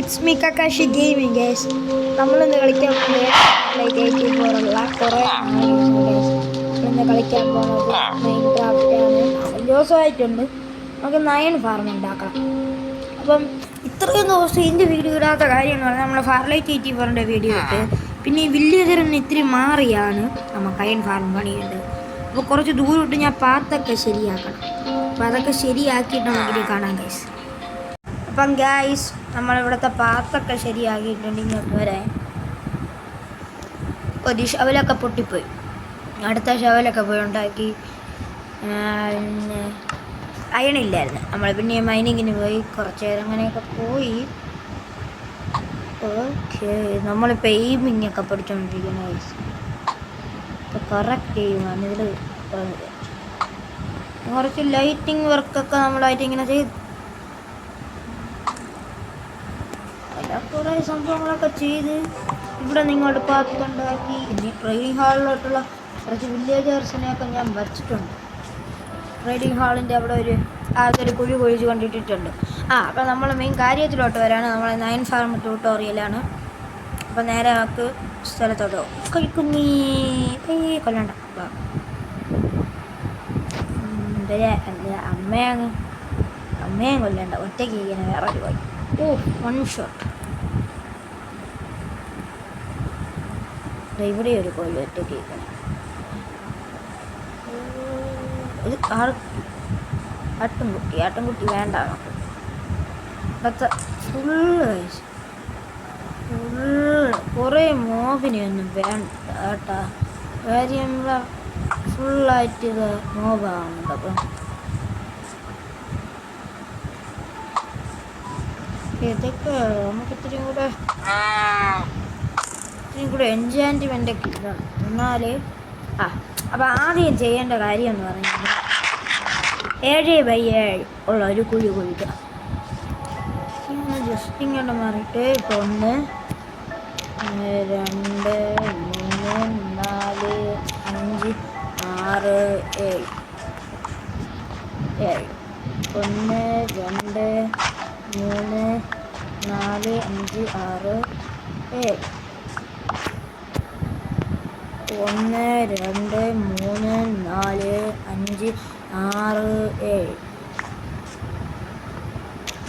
It's me Kakashi gaming guys. നമ്മളിന്ന് കളിക്കാൻ പോകുന്നത് കുറേ നമ്മളിന്ന് കളിക്കാൻ പോകുന്നത് മൈൻ ക്രാഫ്റ്റാണ്. ദിവസമായിട്ടുണ്ട്. നമുക്ക് 9 ഫാർം ഉണ്ടാക്കണം. അപ്പം ഇത്രയും ദിവസം ഇതിൻ്റെ വീഡിയോ ഇടാത്ത കാര്യം എന്ന് പറഞ്ഞാൽ നമ്മൾ ഫാർലൈറ്റ് 84ൻ്റെ വീഡിയോ ഇട്ട് പിന്നെ ഈ വില്ലേജറിന് ഇത്തിരി മാറിയാണ് നമുക്ക് അയൺ ഫാർം പണിയുണ്ട്. അപ്പോൾ കുറച്ച് ദൂരം ഇട്ട് ഞാൻ പാത്തൊക്കെ ശരിയാക്കണം. അപ്പോൾ അതൊക്കെ ശരിയാക്കിയിട്ട് നമുക്കിത് കാണാം ഗൈസ്. അപ്പം ഗൈസ് നമ്മളിവിടുത്തെ പാത്തൊക്കെ ശരിയാക്കിയിട്ടുണ്ട്. ഇങ്ങോട്ട് വരാൻ ഒരു ഷവലൊക്കെ പൊട്ടിപ്പോയി. അടുത്ത ഷവലൊക്കെ പോയി ഉണ്ടാക്കി. പിന്നെ അയണില്ലായിരുന്നു. നമ്മൾ പിന്നെ മൈനിങ്ങിന് പോയി കുറച്ച് നേരം അങ്ങനെയൊക്കെ പോയി. ഓക്കെ, നമ്മളിപ്പോൾ എയിമിങ് ഒക്കെ പഠിച്ചുകൊണ്ടിരിക്കുന്ന ഗൈസ്. ഇപ്പോൾ കറക്റ്റ് എയിമാണ് ഇതിൽ. കുറച്ച് ലൈറ്റിംഗ് വർക്കൊക്കെ നമ്മളായിട്ട് ഇങ്ങനെ ചെയ്ത് കുറേ സംഭവങ്ങളൊക്കെ ചെയ്ത് ഇവിടെ നിങ്ങളുടെ പാത്തുണ്ടാക്കി. ഇനി ട്രെയിനിങ് ഹാളിലോട്ടുള്ള കുറച്ച് വില്ലേജേഴ്സിനെയൊക്കെ ഞാൻ വച്ചിട്ടുണ്ട്. ട്രെയിനിങ് ഹാളിൻ്റെ അവിടെ അതൊരു കുഴി കുഴിച്ച് കൊണ്ടിട്ടിട്ടുണ്ട്. അപ്പോൾ നമ്മൾ മെയിൻ കാര്യത്തിലോട്ട് വരാണ്. നമ്മൾ 9 ഫാർം ട്യൂട്ടോറിയലാണ്. അപ്പോൾ നേരെ നമുക്ക് സ്ഥലത്തോട്ടോ കുഞ്ഞി കൊല്ലണ്ട. അമ്മയും കൊല്ലണ്ട, ഒറ്റയ്ക്ക് ഇങ്ങനെ വേറെ പോയി. One shot. ഇവിടെ ഒരു കോഴി ഒറ്റയ്ക്ക് ഇരിക്കണം. ഇത് ആട്ടുംകുട്ടി വേണ്ട നമുക്ക്. ഇവിടുത്തെ ഫുള്ള് കുറേ മോബിനെയൊന്നും വേണ്ട കേട്ടാ. കാര്യം ഇവിടെ ഫുള്ളായിട്ട് ഇത് മോബാവുന്നുണ്ട്. അപ്പം ഇതൊക്കെ നമുക്ക് ഇത്തിരിയും കൂടെ എൻജോയ്മെൻ്റൊക്കെ ഇതാണ്. എന്നാൽ അപ്പോൾ ആദ്യം ചെയ്യേണ്ട കാര്യം എന്ന് പറഞ്ഞാൽ 7x7 ഉള്ള ഒരു കുഴി കുഴിക്കുക. ജസ്റ്റ് ഇങ്ങോട്ട് മാറിയിട്ട് ഇപ്പോൾ 1 2 3 4 5 6 7 1 2 3 4 5 6 7 1 2 3 4 5 6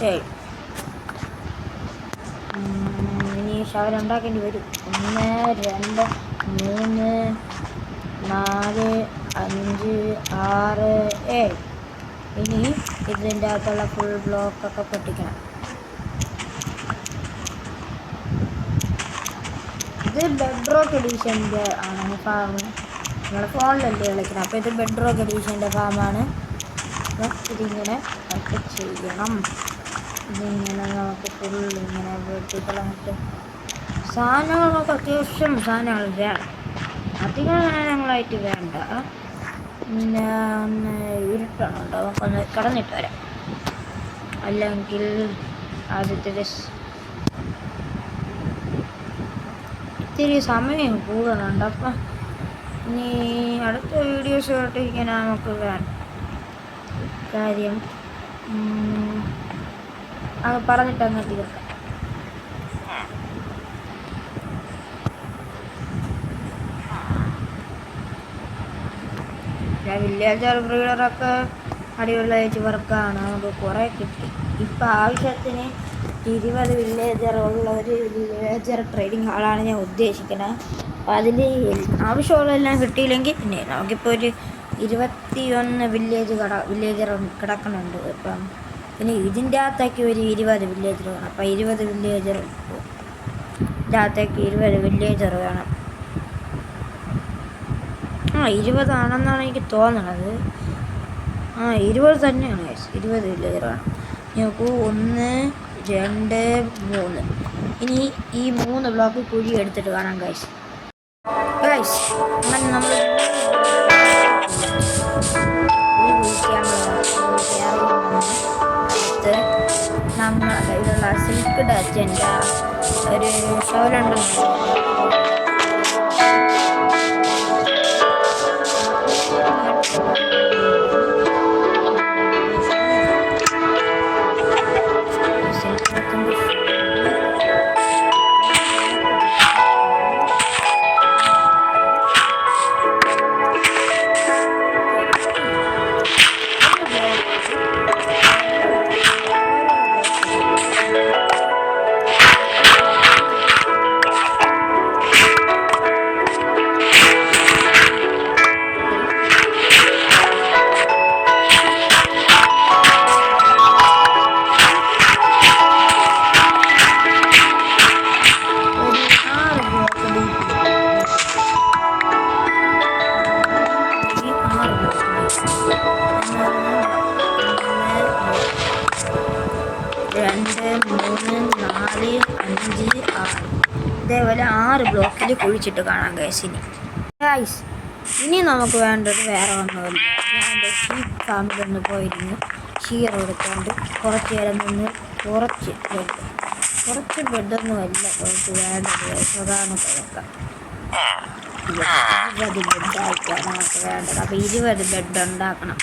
7 ഇനി ഷവർ ഉണ്ടാക്കേണ്ടി വരും. 1 2 3 4 5 6 7. ഇനി ഇതിൻ്റെ അകത്തുള്ള ഫുൾ ബ്ലോക്കൊക്കെ പൊട്ടിക്കണം. ഇത് ബെഡ്റോക്ക് എഡീഷൻ്റെ ആണ് ഫാം. നമ്മുടെ ഫോണിലല്ലേ കളിക്കണം. അപ്പോൾ ഇത് ബെഡ്റോക്ക് എഡീഷൻ്റെ ഫാമാണ്. അപ്പം ഇതിങ്ങനെ ഒക്കെ ചെയ്യണം. ഇതിങ്ങനെ നമുക്ക് ഫുൾ ഇങ്ങനെ വെട്ടിക്കളഞ്ഞിട്ട് സാധനങ്ങളൊക്കെ അത്യാവശ്യം സാധനങ്ങൾ വേണം. അധികം സാധനങ്ങളായിട്ട് വേണ്ട. പിന്നെ ഒന്ന് ഇരുട്ടണുണ്ടോ, നമുക്കൊന്ന് കടന്നിട്ട് വരാം. അല്ലെങ്കിൽ ആദ്യത്തെ ഇത്തിരി സമയം കൂടുതലുണ്ട്. അപ്പം ഇനി അടുത്ത വീഡിയോസ് കേട്ടിരിക്കാൻ നമുക്ക് വേണം. കാര്യം അത് പറഞ്ഞിട്ട് അങ്ങ് തീർക്കാം. വില്ലേജർ ബ്രീഡറൊക്കെ അടിപൊളിയായിട്ട് വർക്കാണ്. നമുക്ക് കുറേ കിട്ടി. ഇപ്പം ആവശ്യത്തിന് 20 വില്ലേജർ ഉള്ള ഒരു വില്ലേജർ ട്രേഡിങ് ഹാളാണ് ഞാൻ ഉദ്ദേശിക്കുന്നത്. അപ്പോൾ അതിൽ ആവശ്യമുള്ളതെല്ലാം കിട്ടിയില്ലെങ്കിൽ പിന്നെ നമുക്കിപ്പോൾ ഒരു 21 വില്ലേജർ കിടക്കുന്നുണ്ട്. ഇപ്പം പിന്നെ ഇതിൻ്റെ അകത്തേക്ക് ഒരു 20 വില്ലേജർ വേണം. അപ്പം 20 വില്ലേജർ ഇതിൻ്റെ അകത്തേക്ക് 20 വില്ലേജർ വേണം. 20 ആണെന്നാണ് എനിക്ക് തോന്നണത്. 20 തന്നെയാണ്. 20 വില്ലേജർ വേണം. നോക്കൂ, 1 2 3. ഇനി ഈ 3 ബ്ലോക്ക് കുഴി എടുത്തിട്ട് കാണാം ഗൈസ്. അങ്ങനെ നമ്മൾ നമ്മുടെ കയ്യിലുള്ള സിൽക്ക് ഡച്ചൻ്റെ ഒരു ഷവലുണ്ടെന്ന് 4 5 6 ഇതേപോലെ 6 ബ്ലോക്കിൽ കുഴിച്ചിട്ട് കാണാം ഗൈസിന്. ഗൈസ് ഇനി നമുക്ക് വേണ്ടത് വേറെ ഒന്നുമില്ല. ഞാൻ എൻ്റെ ഷീപ്പ് ഫാമിലൊന്ന് പോയിരുന്നു ഷീർ എടുക്കാണ്ട് കുറച്ച് നേരം നിന്ന് കുറച്ച് ബെഡൊന്നുമല്ല കുറച്ച് വേണ്ടത് ഗൈസ്. അതാണ് കുഴപ്പം. 20 ബെഡായിട്ടാണ് നമുക്ക് വേണ്ടത്. അപ്പോൾ 20 ബെഡ് ഉണ്ടാക്കണം.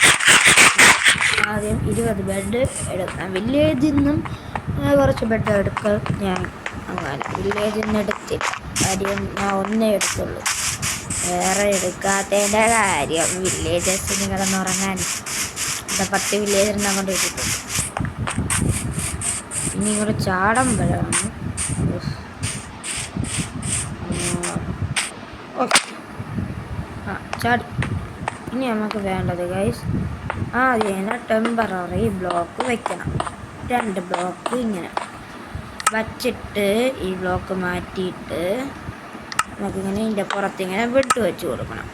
ആദ്യം 20 ബെഡ് എടുക്കണം. വില്ലേജിൽ നിന്നും കുറച്ച് ബെഡ് എടുക്കാൻ ഞാൻ അങ്ങനെ വില്ലേജിൽ നിന്ന് എടുത്തില്ല. കാര്യം ഞാൻ ഒന്നേ എടുത്തുള്ളൂ. വേറെ എടുക്കാത്തതിൻ്റെ കാര്യം വില്ലേജസിന് കിടന്നുറങ്ങാൻ ഇവിടെ 10 വില്ലേജറിനെ കൊണ്ട് ഇട്ടിട്ടുണ്ട്. ഇനി ഇങ്ങോട്ട് ചാടുമ്പോഴാണ് ചാടി. ഇനി നമുക്ക് വേണ്ടത് ഗൈസ് ആദ്യം ടെമ്പററി ബ്ലോക്ക് വെക്കണം. 2 ബ്ലോക്ക് ഇങ്ങനെ വച്ചിട്ട് ഈ ബ്ലോക്ക് മാറ്റിയിട്ട് നമുക്കിങ്ങനെ ഇതിൻ്റെ പുറത്തിങ്ങനെ ബെഡ് വെച്ച് കൊടുക്കണം.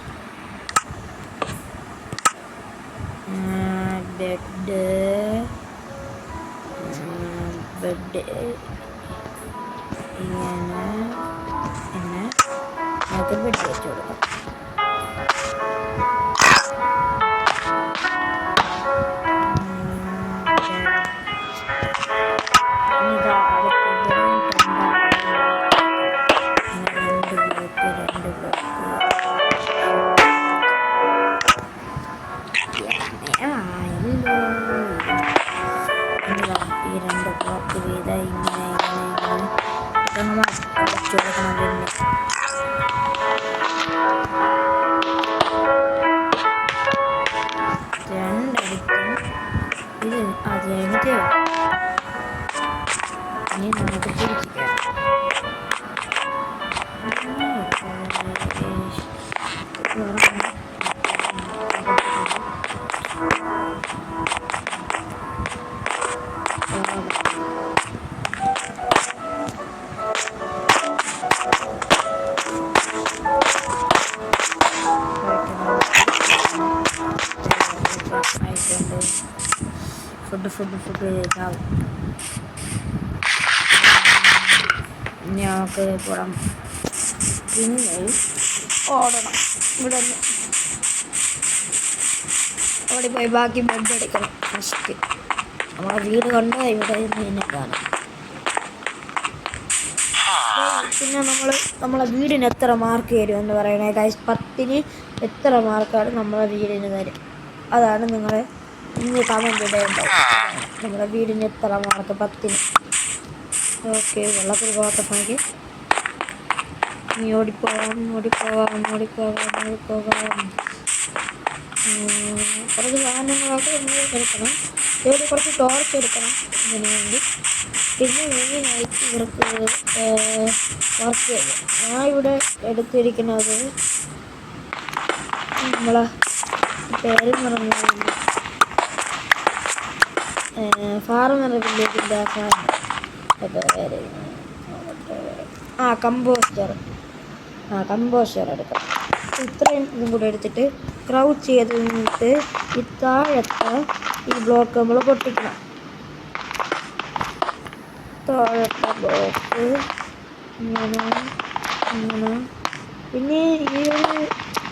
ബെഡ് ഇങ്ങനെ നമുക്ക് ബെഡ് വെച്ച് കൊടുക്കാം. ഈ 2 ബ്ലോക്ക് വീത ഇങ്ങനെ അടച്ചു കൊടുക്കണം. പിന്നെ 2 അടിക്കും. ഇത് അത് കഴിഞ്ഞിട്ട് ഇനി നമുക്ക് തിരിച്ചിരിക്കാം. ഫുഡ് ഇതാവും. ഇനി നമുക്ക് പോകാം. പിന്നെ ഓടണം. ഇവിടെ ഓടിപ്പോയി ബാക്കി ബെഡ് എടുക്കണം. ഫസ്റ്റ് നമ്മളെ വീട് കണ്ട് ഇവിടെ നിന്ന് കാണാം. പിന്നെ നമ്മളെ വീടിന് എത്ര മാർക്ക് തരും എന്ന് പറയണേ ഗൈസ്. 10ന് എത്ര മാർക്കാണ് നമ്മളെ വീടിന് തരും? അതാണ് നിങ്ങളെ ഇന്ന് കമൻറ്റ് ഇടേണ്ടത്. നമ്മുടെ വീടിന് എത്ര മാർക്ക് 10ന്? ഓക്കെ, വെള്ളത്തിൽ പോകാത്ത പണിക്ക് ഇനി ഓടിപ്പോവാം. കുറച്ച് സാധനങ്ങളൊക്കെ നമ്മൾ എടുക്കണം. ഇവിടെ കുറച്ച് ടോർച്ച് എടുക്കണം ഇതിന് വേണ്ടി. പിന്നെ മെയിനായിട്ട് ഇവർക്ക് വർക്ക് ചെയ്യും. ഞാൻ ഇവിടെ എടുത്തിരിക്കുന്നത് നമ്മളെ പേര് പറഞ്ഞ ഫാർമർ വില്ലേജിൻ്റെ പേര് കമ്പോസ്റ്റർ എടുക്കാം. ഇത്രയും ഇതും കൂടെ എടുത്തിട്ട് ക്രൗച്ച് ചെയ്ത് നിന്നിട്ട് ഈ താഴത്തെ ഈ ബ്ലോക്ക് നമ്മൾ പൊട്ടിക്കണം. താഴത്തെ ബ്ലോക്ക് ഇങ്ങനെ പിന്നെ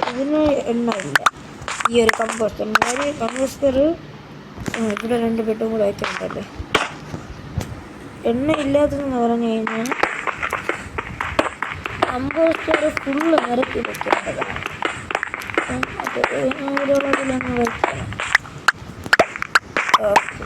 ഇതിന് എണ്ണയില്ല. ഈ ഒരു കമ്പോസ്റ്റർ ഇവിടെ 2 ബെഡും കൂടെ വെച്ചിട്ടുണ്ടല്ലേ. എണ്ണ ഇല്ലാത്തതെന്ന് പറഞ്ഞു കഴിഞ്ഞാൽ കമ്പോസ്റ്റർ ഫുള്ള് നിരത്തി വെക്കേണ്ടതാണ്. അത് ഇവിടെയുള്ളതിലങ്ങ് വെക്കണം. ഓക്കെ,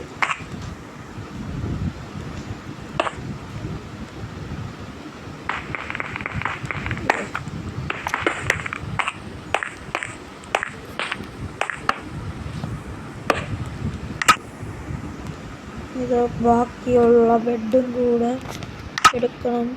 ഇത് ബാക്കിയുള്ള ബെഡും കൂടെ എടുക്കണം.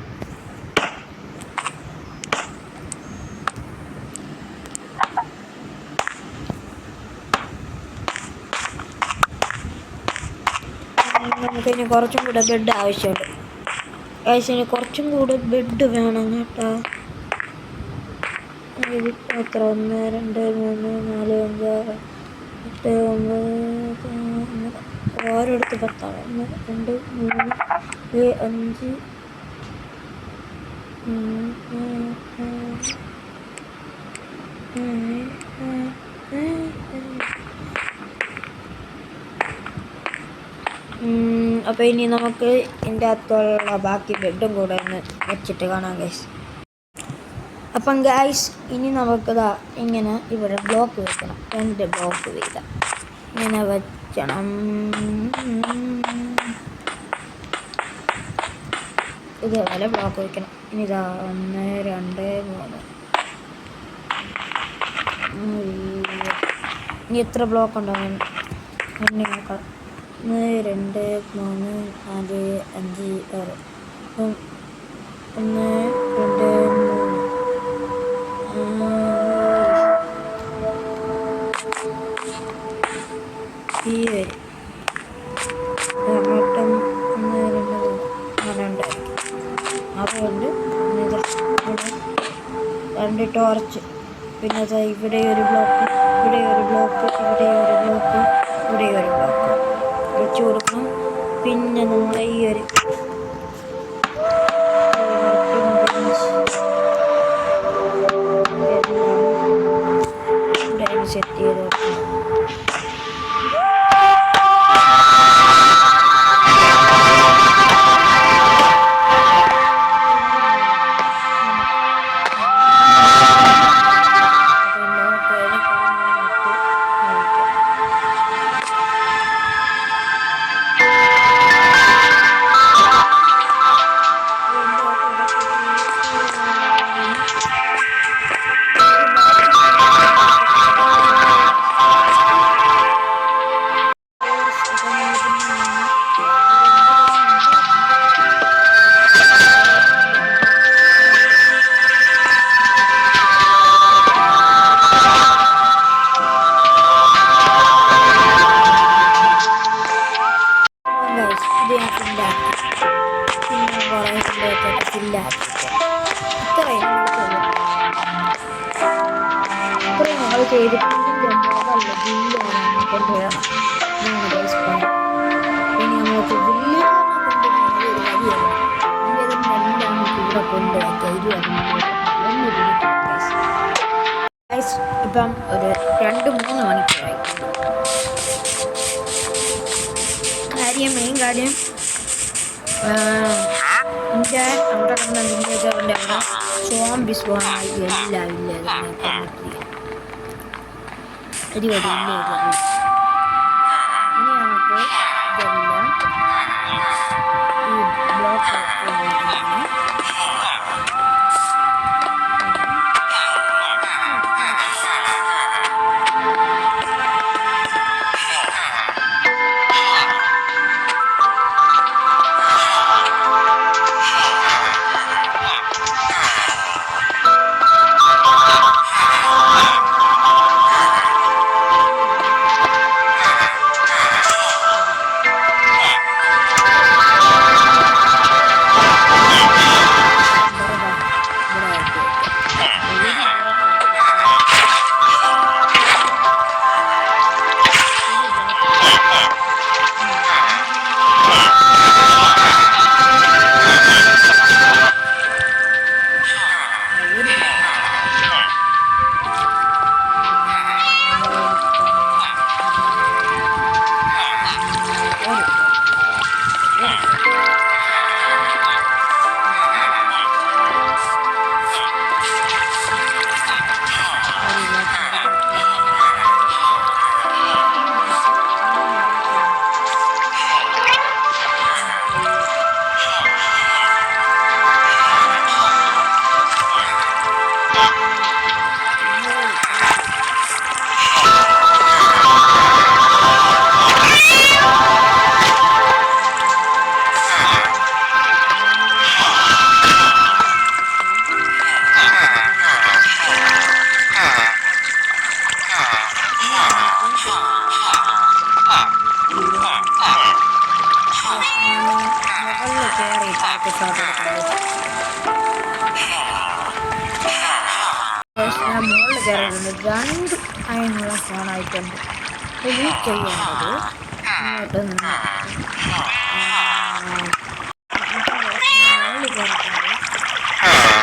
നമുക്കിനി കുറച്ചും കൂടെ ബെഡ് ആവശ്യമുണ്ട്. ഇനി കുറച്ചും കൂടെ ബെഡ് വേണം കേട്ടോ. എത്ര 1 2 3 4 5 6 8 9 ഓരോടുത്ത് 10 1 2 3 4 5 അപ്പോൾ ഇനി നമുക്ക് ഇതിൻ്റെ അകത്തുള്ള ബാക്കി ബെഡും കൂടെ ഒന്ന് വെച്ചിട്ട് കാണാം ഗൈസ്. അപ്പം ഗൈസ് ഇനി നമുക്കിതാ ഇങ്ങനെ ഇവിടെ ബ്ലോക്ക് വെക്കണം. 2 ബ്ലോക്ക് വീതം ഇങ്ങനെ വെക്കണം. ഇതേപോലെ ബ്ലോക്ക് വെക്കണം. ഇനി ഇതാ 1 2 3 ഇനി എത്ര ബ്ലോക്ക് ഉണ്ടാകും? 1 2 3 4 5 6 1 2 3 അങ്ങോട്ടും 1 2 അതുകൊണ്ട് 2 ടോർച്ച്. പിന്നെ ഇവിടെ ഒരു ബ്ലോക്ക്, ഇവിടെ ഒരു ബ്ലോക്ക്, ഇവിടെ ഒരു ബ്ലോക്ക്, ഇവിടെ ഒരു ബ്ലോക്ക് വെച്ച് കൊടുക്കണം. പിന്നെ നമ്മൾ ഈ ഒരു സെറ്റ് ചെയ്ത് കൊടുക്കണം. ഇപ്പം ഒരു 2-3 മണിക്കൂറായി. മെയിൻ കാര്യം എൻ്റെ അവിടെ കിടന്ന വില്ലേജറിൻ്റെ അവിടെ സോംബീസ് പോകാനായി എല്ലാ വില്ലേജറിനെ ഒരു വില്ലേജറിൽ ഇനി നമുക്ക് ഇതെല്ലാം ഈ ബ്ലോക്ക് ഞാൻ മുകളിൽ കയറിയിട്ടുണ്ട്. 2 അതിനുള്ള ഫോണായിട്ടുണ്ട്. ഇത് ചെയ്യേണ്ടത് ഇങ്ങോട്ട് നിന്ന് മുകളിൽ കയറിയിട്ടുണ്ട്.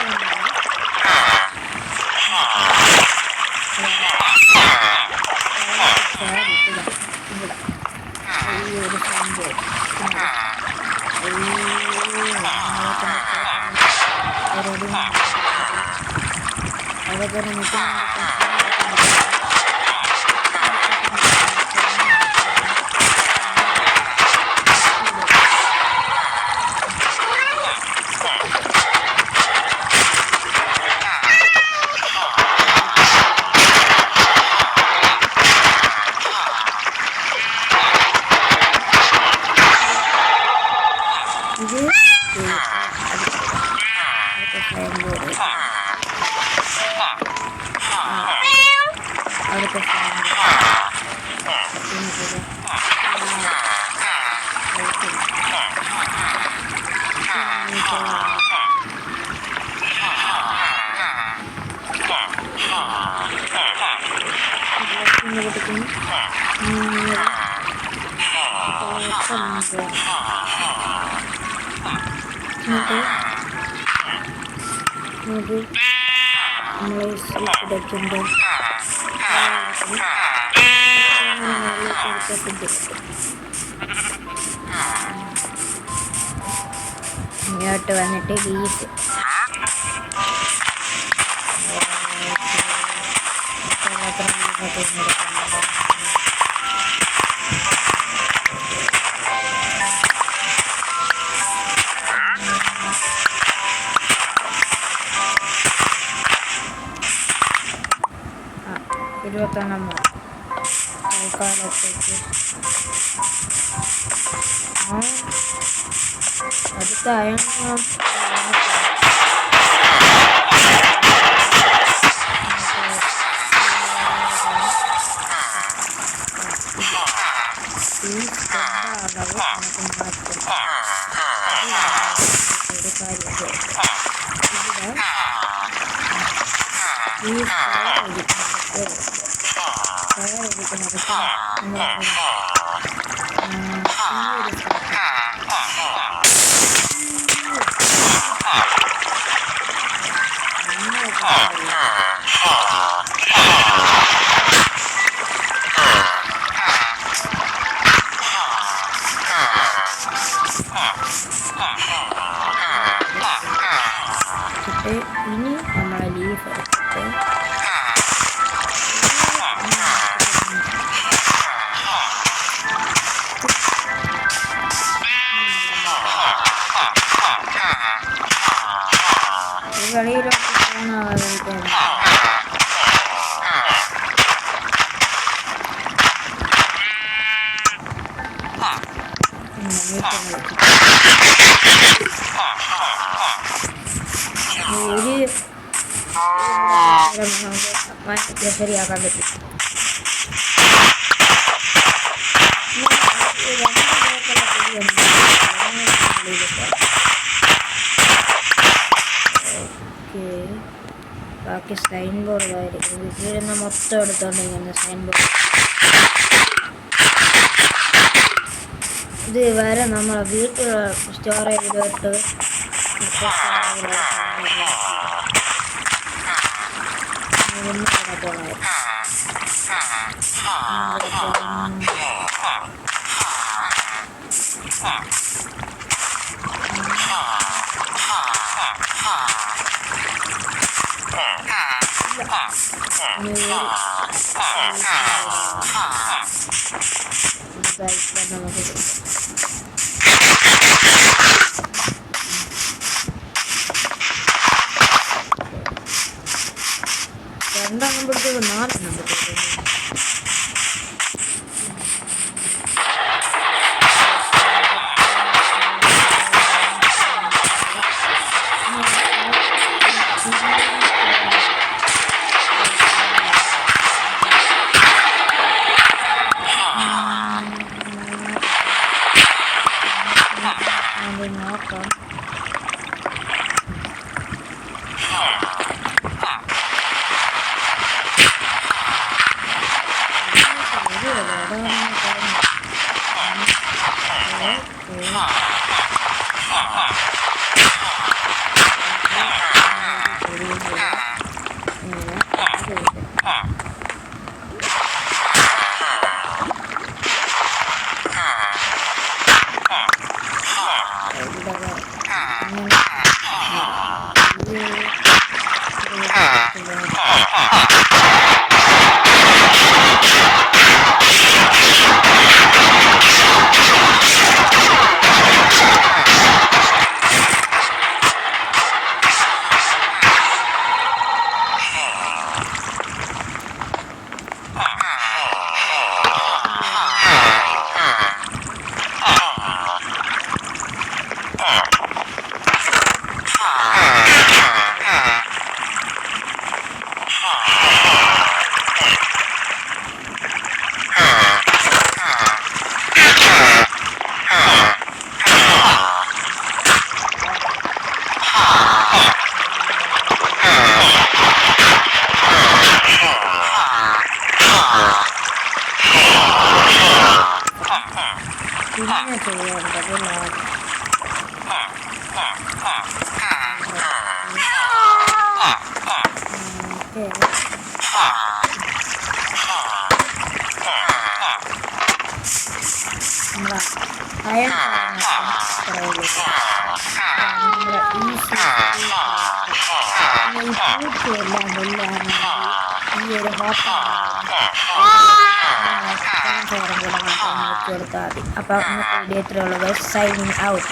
അതൊക്കെ നമുക്ക് ഇങ്ങോട്ട് വന്നിട്ട് ലീഫ് ഇരുപത്തെണ്ണം തൽക്കാലത്തേക്ക് അത് തയങ്ങ അളവ് നമുക്ക് മാറ്റും. ഒരു കാര്യം ഇവിടെ ഈ ഇനി നമ്മളെ ലീഫ് എടുത്തിട്ട് വെളിയിലോട്ട് പോകുന്ന ശരിയാക്കാൻ പറ്റും. ബാക്കി സൈൻ ബോർഡായിരിക്കും വീട്ടിലിരുന്ന് മൊത്തം എടുത്തോണ്ടിരിക്കുന്നത് സൈൻ ബോർഡ്. ഇത് വരെ നമ്മളെ വീട്ടിൽ സ്റ്റോർ ചെയ്തിട്ട് രണ്ടെണ്ണം പിടിച്ചത് 4 എണ്ണം പിടിച്ചത്. നോക്കാം. അയൺ ഈ ഒരു കൊടുത്താൽ മതി. അപ്പം ഇന്നത്തെ വീഡിയോ ഇത്രയുള്ളൂ. Signing out.